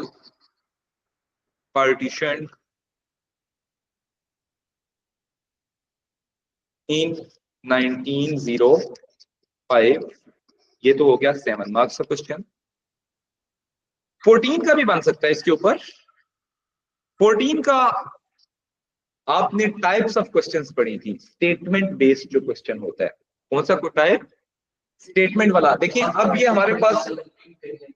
partitioned in 1905। ये तो हो गया 7 मार्क्स का क्वेश्चन। 14 का भी बन सकता है इसके ऊपर। 14 का आपने टाइप्स ऑफ क्वेश्चंस पढ़ी थी, स्टेटमेंट बेस्ड जो क्वेश्चन होता है, कौन सा टाइप? स्टेटमेंट वाला। देखिए अब ये हमारे पास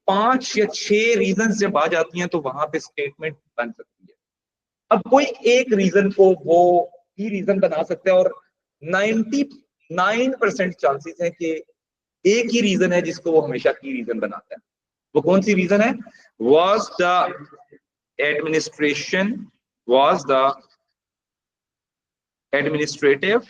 5 या 6 रीजन जब आ जाती हैं तो वहां पे स्टेटमेंट बन सकती है। अब कोई एक रीजन को वो की रीजन बना सकते हैं, और 99% चांसेस है कि एक ही रीजन है जिसको वो हमेशा की रीजन बनाता है। वो कौन सी रीजन है? was the administrative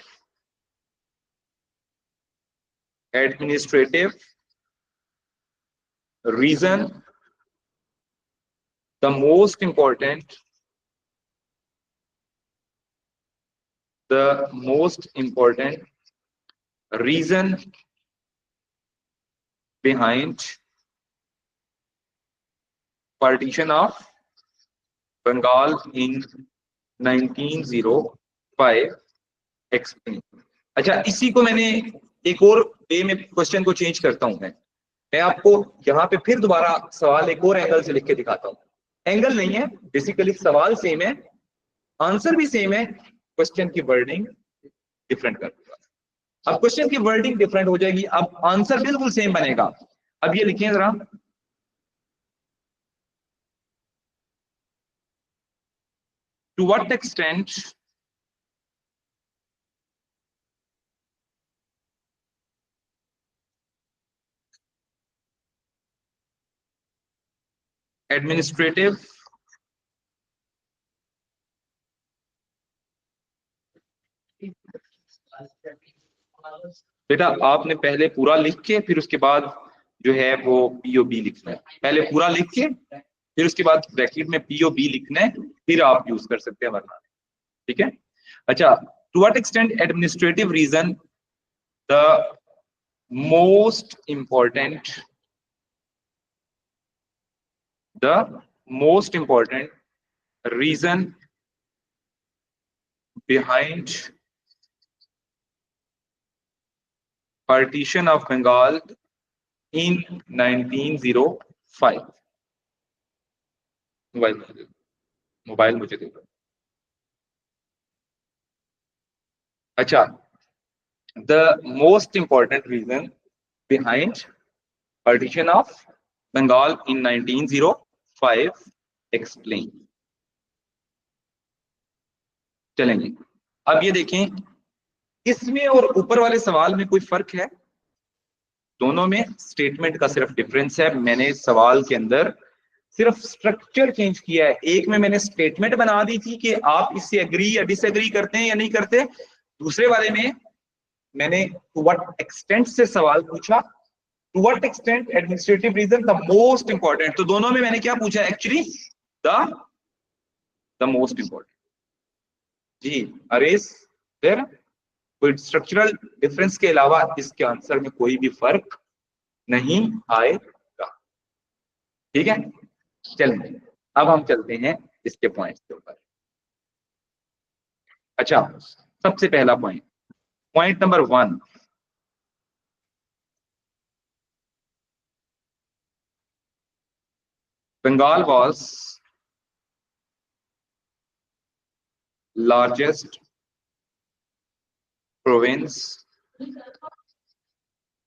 reason the most important reason behind partition of Bengal in 1905 explain। अच्छा, इसी को मैंने एक और वे में क्वेश्चन को चेंज करता हूं। मैं आपको यहाँ पे फिर दोबारा सवाल एक और एंगल से लिख के दिखाता हूँ। एंगल नहीं है, बेसिकली सवाल सेम है, आंसर भी सेम है, क्वेश्चन की वर्डिंग डिफरेंट कर दूंगा। अब क्वेश्चन की वर्डिंग डिफरेंट हो जाएगी, अब आंसर बिल्कुल सेम बनेगा। अब ये लिखें जरा, टू व्हाट एक्सटेंट एडमिनिस्ट्रेटिव बेटा आपने पहले पूरा लिख के फिर उसके बाद जो है वो पीओबी लिखना है। पहले पूरा लिख के फिर उसके बाद ब्रैकेट में पीओबी लिखना है, फिर आप यूज कर सकते हैं, वरना ठीक है। अच्छा, to what extent administrative reason the most important reason behind partition of Bengal in 1905। Mobile मुझे दे दो। अच्छा, the most important reason behind partition of Bengal in 1905 explain। चलेंगे, अब ये देखें, इसमें और ऊपर वाले सवाल में कोई फर्क है? दोनों में स्टेटमेंट का सिर्फ डिफरेंस है। मैंने सवाल के अंदर सिर्फ स्ट्रक्चर चेंज किया है। एक में मैंने स्टेटमेंट बना दी थी कि आप इससे एग्री या डिसएग्री करते हैं या नहीं करते। दूसरे वाले में मैंने टू व्हाट एक्सटेंट से सवाल पूछा, to what extent administrative reason the most important. तो दोनों में मैंने क्या पूछा? Actually the most important. जी अरेस, फिर कोई स्ट्रक्चरल डिफरेंस के अलावा इसके आंसर में कोई भी फर्क नहीं आएगा। ठीक है, चलेंगे अब हम चलते हैं इसके पॉइंट्स के ऊपर। अच्छा, सबसे पहला point number 1, Bengal was largest province।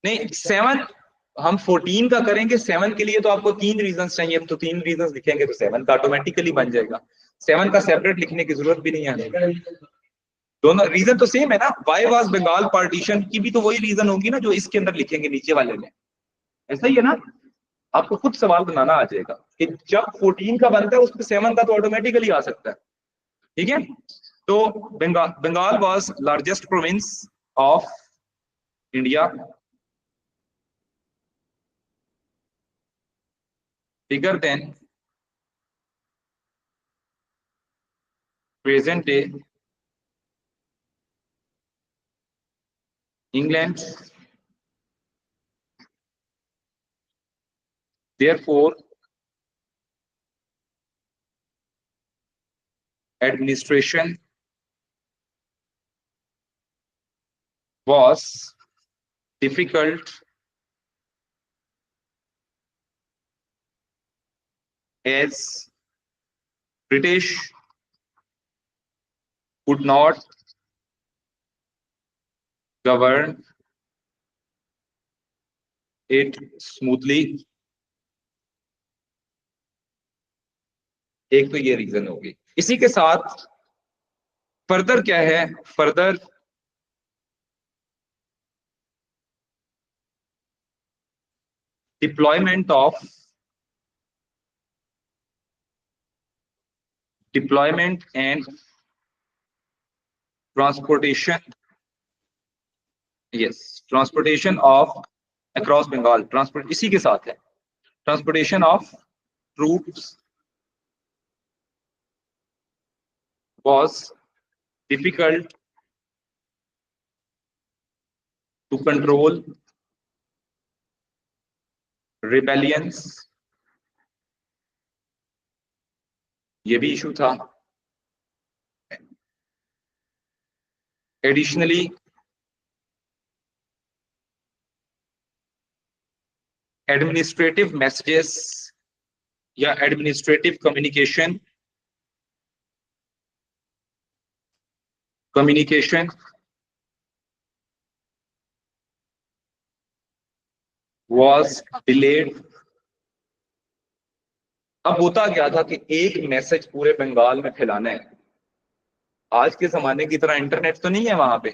नहीं, 7 हम 14 का करेंगे। 7 के लिए तो आपको 3 रीजंस चाहिए, तो 3 रीजंस लिखेंगे तो 7 का ऑटोमेटिकली बन जाएगा। 7 का सेपरेट लिखने की जरूरत भी नहीं है, दोनों रीजन तो सेम है ना। वाई वाज बंगाल पार्टीशन की भी तो वही रीजन होगी ना जो इसके अंदर लिखेंगे नीचे वाले में, ऐसा ही है ना। आपको खुद सवाल बनाना आ जाएगा कि जब 14 का बनता है उस पर 7 का तो ऑटोमेटिकली आ सकता है। ठीक है, तो Bengal was largest province of India bigger than present day England. Therefore, administration was difficult as British could not govern it smoothly. एक तो ये रीजन होगी। इसी के साथ फर्दर क्या है, further deployment and transportation, yes, transportation of across Bengal, transport इसी के साथ है, transportation of troops was difficult to control rebellions, ये भी इशू था। Additionally, administrative messages या administrative communication was delayed। अब होता क्या था कि एक मैसेज पूरे बंगाल में फैलाना है, आज के जमाने की तरह इंटरनेट तो नहीं है वहां पे,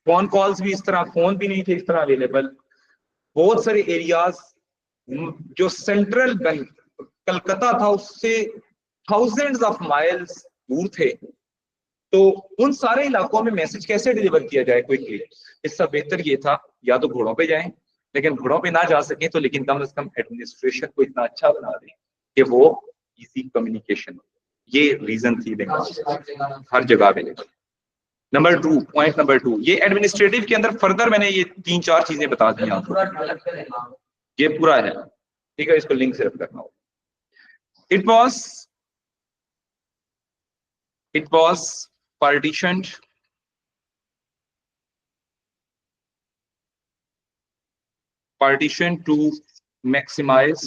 फोन कॉल्स भी इस तरह, फोन भी नहीं थे इस तरह अवेलेबल, बहुत सारे एरियाज जो सेंट्रल कलकत्ता था उससे थाउजेंड्स ऑफ माइल्स दूर थे, तो उन सारे इलाकों में मैसेज कैसे डिलीवर किया जाए क्विकली। इससे बेहतर ये था या तो घोड़ों पे जाएं, लेकिन घोड़ों पे ना जा सके तो लेकिन कम से कम एडमिनिस्ट्रेशन को इतना अच्छा बना दें कि वो इजी कम्युनिकेशन, ये रीजन थी बंगाल हर जगह अवेलेबल। नंबर 2, पॉइंट नंबर 2, ये एडमिनिस्ट्रेटिव के अंदर फर्दर मैंने ये 3-4 चीजें बता दी आपको, ये पूरा है, ठीक है, इसको लिंक सिर्फ करना होगा। It was partitioned to maximize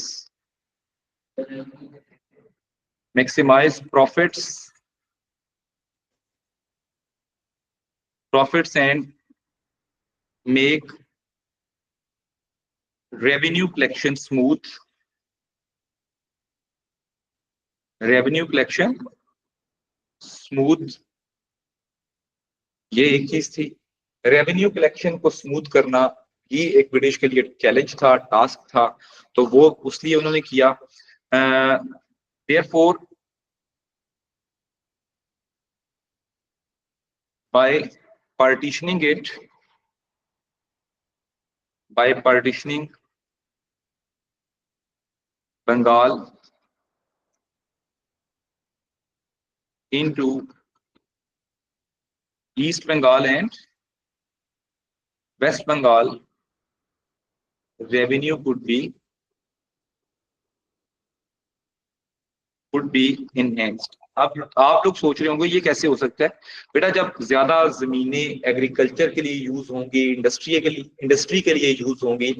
profits and make revenue collection smooth। ये एक चीज थी, रेवेन्यू कलेक्शन को स्मूथ करना ही एक ब्रिटिश के लिए चैलेंज था, टास्क था, तो वो उसलिए उन्होंने किया। therefore by partitioning Bengal into East Bengal and West Bengal, revenue could be enhanced। आप लोग सोच रहे होंगे ये कैसे हो सकता है बेटा, जब ज्यादा जमीनें एग्रीकल्चर के लिए यूज होंगी, इंडस्ट्री के लिए यूज होंगी,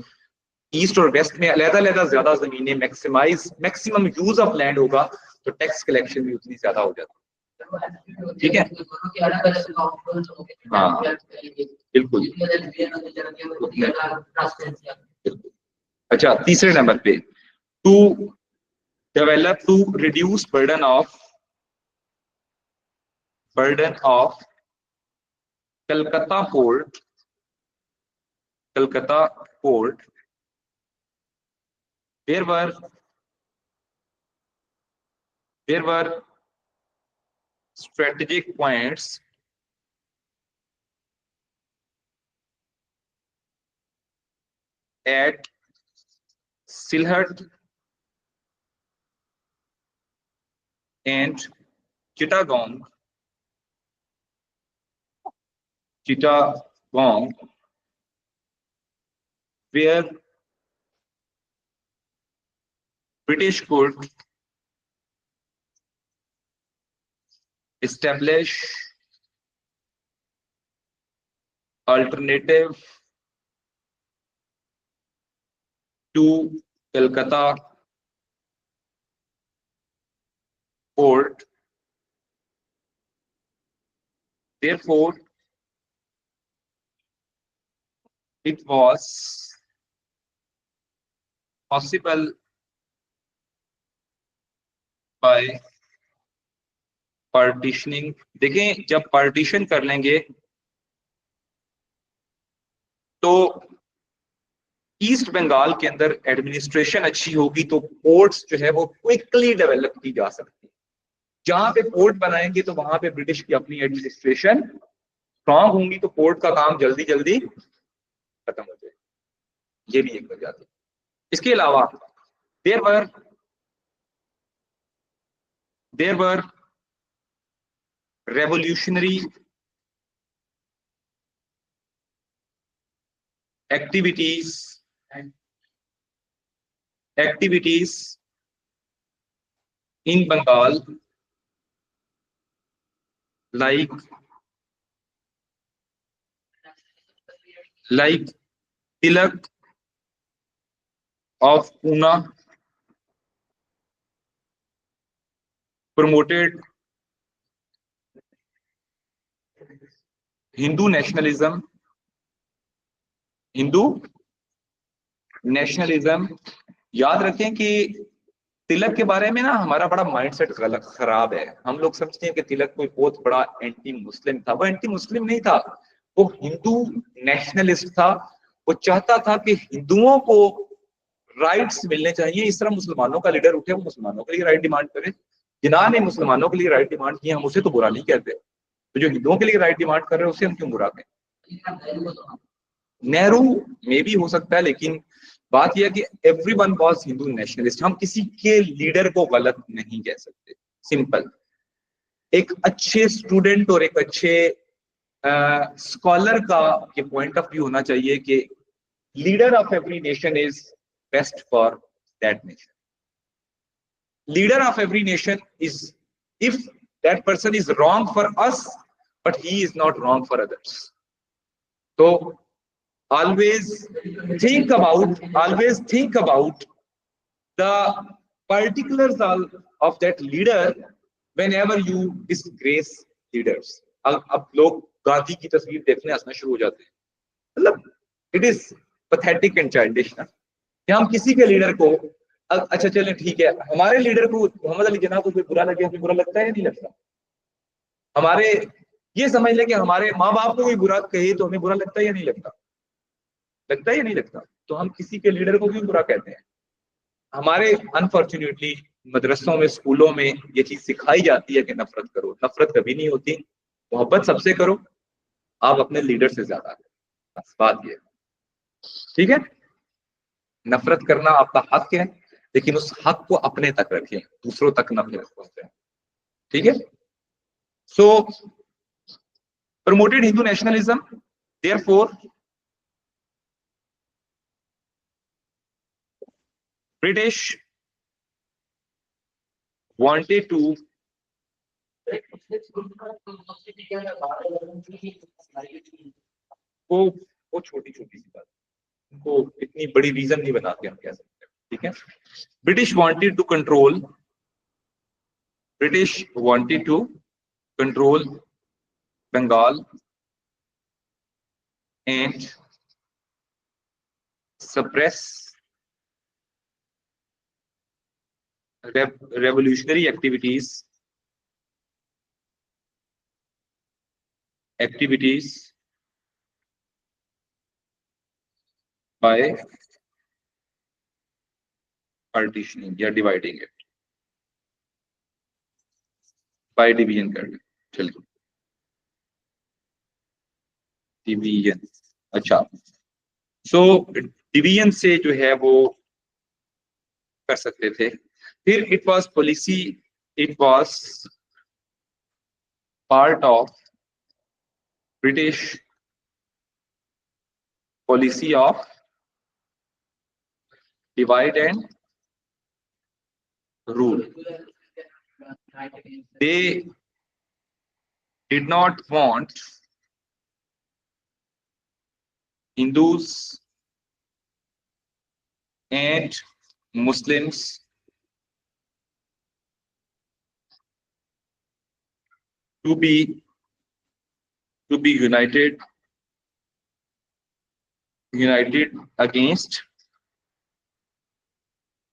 ईस्ट और वेस्ट में अलग-अलग ज्यादा जमीनें, मैक्सिमम यूज ऑफ लैंड होगा, तो टैक्स कलेक्शन भी उतनी ज्यादा हो जाती है, ठीक है। हाँ बिल्कुल। अच्छा, तीसरे नंबर पे, to reduce burden of Calcutta port, there were strategic points at Sylhet and Chittagong where British could establish alternative to Calcutta port. Therefore, it was possible by partitioning. देखें, जब पार्टीशन कर लेंगे तो ईस्ट बंगाल के अंदर administration अच्छी होगी तो पोर्ट्स जो है वो क्विकली डेवलप की जा सकती है। जहां पे पोर्ट बनाएंगे तो वहां पे ब्रिटिश की अपनी एडमिनिस्ट्रेशन स्ट्रांग होंगी तो पोर्ट का काम जल्दी जल्दी खत्म हो जाएगा। ये भी एक वजह थी। इसके अलावा there were revolutionary activities in Bengal, like Tilak of Pune promoted Hindu nationalism याद रखें कि तिलक के बारे में ना हमारा बड़ा माइंडसेट गलत खराब है। हम लोग समझते हैं कि तिलक कोई बहुत बड़ा एंटी मुस्लिम था। वो एंटी मुस्लिम नहीं था, वो हिंदू नेशनलिस्ट था। वो चाहता था कि हिंदुओं को राइट्स मिलने चाहिए। इस तरह मुसलमानों का लीडर उठे, वो मुसलमानों के लिए राइट डिमांड करे। जिन्हों ने मुसलमानों के लिए राइट डिमांड की, हम उसे तो बुरा नहीं कहते, तो जो हिंदुओं के लिए राइट डिमांड कर रहे हैं उसे हम क्यों बुरा कहें? नेहरू में भी हो सकता है, लेकिन बात यह कि एवरीवन वाज हिंदू नेशनलिस्ट। हम किसी के लीडर को गलत नहीं कह सकते। सिंपल, एक अच्छे स्टूडेंट और एक अच्छे स्कॉलर का ये पॉइंट ऑफ व्यू होना चाहिए कि leader of every nation is best for that nation. Leader of every nation is if that person is wrong for us, but he is not wrong for others. So always think about the particulars of that leader whenever you disgrace leaders. अब लोग गांधी की तस्वीर देखने हंसना शुरू हो जाते हैं। मतलब it is pathetic and childish ना कि हम किसी के लीडर को अच्छा चलें ठीक है, हमारे लीडर को मोहम्मद अली जिन्ना को कोई बुरा लगे, हमें बुरा लगता है या नहीं लगता? हमारे ये समझ लें कि हमारे माँ बाप को कोई बुरा कहे तो हमें बुरा लगता है या नहीं लगता? लगता है या नहीं लगता? तो हम किसी के लीडर को क्यों बुरा कहते हैं? हमारे अनफॉर्चुनेटली मदरसों में, स्कूलों में ये चीज सिखाई जाती है कि नफरत करो। नफरत कभी नहीं होती, मोहब्बत सबसे करो, आप अपने लीडर से ज्यादा करो। बस बात ये, ठीक है? नफरत करना आपका हक है, लेकिन उस हक को अपने तक रखें, दूसरों तक न पहुंचाएं। ठीक है? सो promoted Hindu nationalism, therefore British wanted to वो छोटी छोटी सी बात को इतनी बड़ी रीजन नहीं बनाते हम कह सकते। ठीक है? British wanted to control Bengal and suppress revolutionary activities by partitioning या dividing it, by division करना। चलिए डिवीजन, अच्छा सो डिवीजन से जो है वो कर सकते थे। फिर it was policy it was part of British policy of divide and rule. They did not want Hindus and Muslims to be united against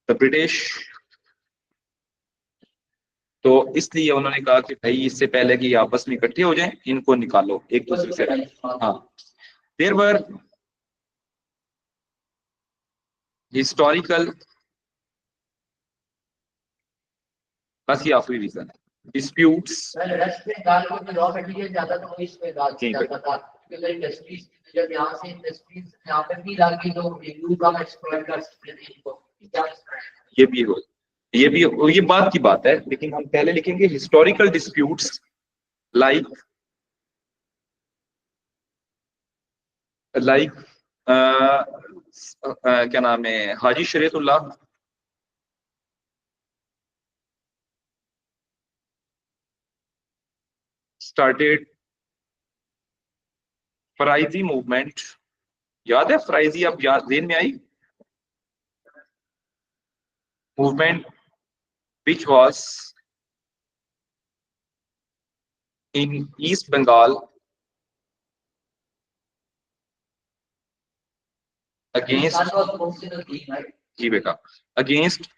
the British. तो इसलिए उन्होंने कहा कि भाई इससे पहले कि आपस में इकट्ठे हो जाएं, इनको निकालो एक दूसरे से। हाँ, देयर वर हिस्टोरिकल, बस ये आखिरी रीजन है, डिस्प्यूट्स। ये बात की बात है, लेकिन हम पहले लिखेंगे हिस्टोरिकल डिस्प्यूट्स लाइक क्या नाम है, हाजी शरीयतुल्लाह started फराइजी मूवमेंट। याद है फराइजी? अब याद ज़हन में आई? Movement which was in East Bengal against, जी बेटा, against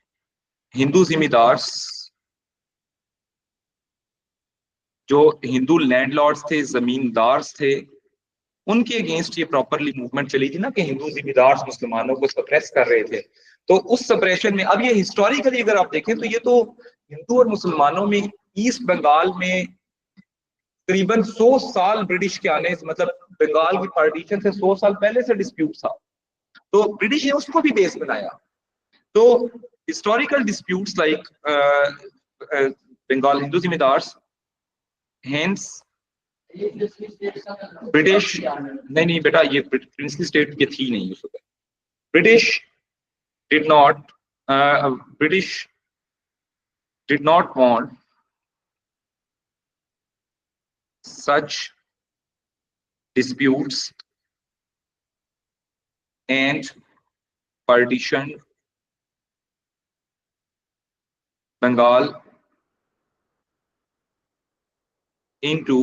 हिंदू जिमीदार्स, जो हिंदू लैंडलॉर्ड्स थे, जमींदार्स थे, उनके अगेंस्ट ये प्रॉपरली मूवमेंट चली थी ना, कि हिंदू जिमीदार्स मुसलमानों को सप्रेस कर रहे थे। तो उस सप्रेशन में, अब ये हिस्टोरिकली अगर आप देखें तो ये तो हिंदू और मुसलमानों में ईस्ट बंगाल में करीबन 100 साल ब्रिटिश के आने, मतलब बंगाल की पार्टीशन से 100 साल पहले से डिस्प्यूट था, तो ब्रिटिश ने उसको भी बेस बनाया। तो historical disputes like Bengal Hindu zamindars, hence British, नहीं बेटा, ये प्रिंसली स्टेट की थी नहीं उस वक्त। British did not want such disputes and partitioned Bengal into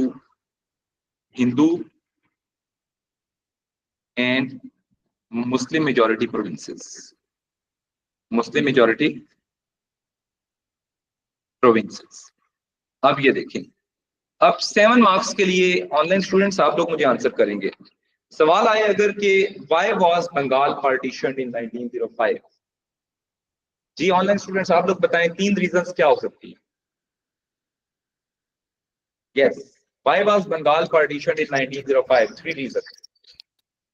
Hindu and Muslim majority provinces. Muslim majority provinces. अब ये देखें, अब 7 मार्क्स के लिए ऑनलाइन स्टूडेंट्स आप लोग मुझे आंसर करेंगे। सवाल आए अगर कि why was Bengal partitioned in 1905? जी ऑनलाइन स्टूडेंट्स आप लोग बताएं 3 रीजंस क्या हो सकती है। Yes, why was Bengal partitioned in 1905? 3 reasons.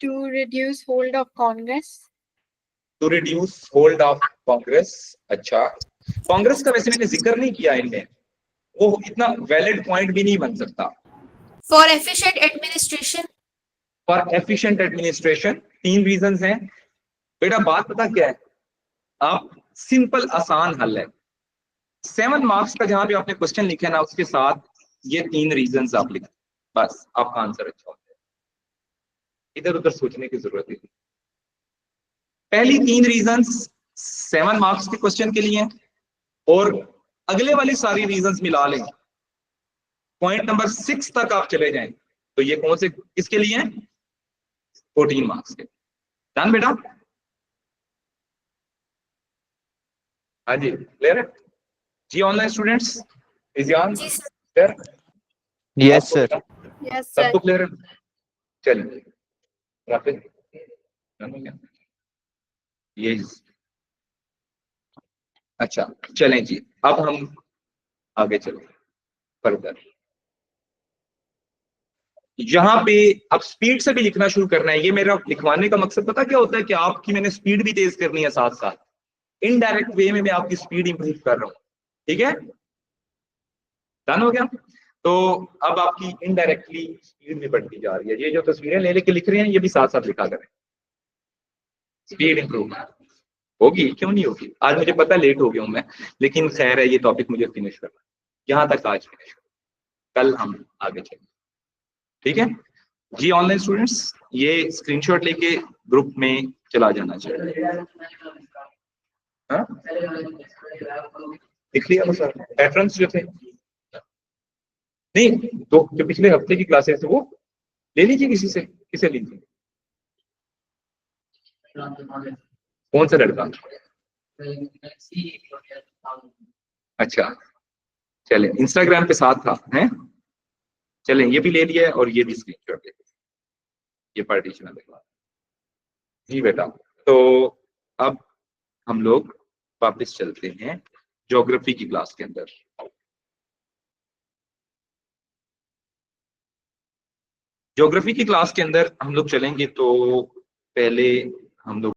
To reduce hold of Congress. To reduce hold of Congress. अच्छा, कांग्रेस का वैसे मैंने जिक्र नहीं किया इनमें, वो इतना वैलिड पॉइंट भी नहीं बन सकता। For efficient administration. For efficient administration 3 reasons हैं बेटा। बात पता क्या है, आप सिंपल आसान हल है। 7 मार्क्स का जहां भी आपने क्वेश्चन लिखा है ना, उसके साथ ये 3 रीजंस आप लिखें, बस आपका आंसर अच्छा होता है। इधर उधर सोचने की जरूरत नहीं। पहली 3 रीजंस 7 मार्क्स के क्वेश्चन के लिए, और अगले वाली सारी रीजंस मिला लें, पॉइंट नंबर 6 तक आप चले जाएं, तो ये कौन से किसके लिए हैं? 14 मार्क्स के। डन बेटा? हाँ जी, क्लियर है जी ऑनलाइन स्टूडेंट्स? इज़ियान clear? Yes sir. Yes sir. सबको क्लियर है? चलिए राफिल, ये अच्छा चलें जी, अब हम आगे चलें फर्दर। यहाँ पे अब स्पीड से भी लिखना शुरू करना है। ये मेरा लिखवाने का मकसद पता क्या होता है, कि आपकी मैंने स्पीड भी तेज करनी है, साथ साथ इनडायरेक्ट वे में मैं आपकी स्पीड इंप्रूव कर रहा हूँ। ठीक है, डन हो गया। तो अब आपकी इनडायरेक्टली स्पीड भी बढ़ती जा रही है। ये जो तस्वीरें ले लेके लिख रहे हैं ये भी साथ साथ लिखा करें, स्पीड इंप्रूव होगी, क्यों नहीं होगी। आज मुझे पता है लेट हो गया हूं मैं, लेकिन खैर है, ये टॉपिक मुझे फिनिश करना, यहाँ तक आज फिनिश, कल हम आगे चलेंगे, ठीक है जी। ऑनलाइन स्टूडेंट्स ये स्क्रीनशॉट लेके ग्रुप में चला जाना चाहिए। हाँ? लिख लिया सर, पैटर्न्स जो थे नहीं, तो जो पिछले हफ्ते की क्लासेस थे वो ले लीजिए, किसी से, किसे लीजिए, कौन सा लड़का? अच्छा चले, इंस्टाग्राम पे साथ था हैं, चलें ये भी ले लिया है और ये भी स्क्रीनशॉट ले, ये पार्टीशन देखा जी बेटा। तो अब हम लोग वापस चलते हैं ज्योग्राफी की क्लास के अंदर। ज्योग्राफी की क्लास के अंदर हम लोग चलेंगे तो पहले हम लोग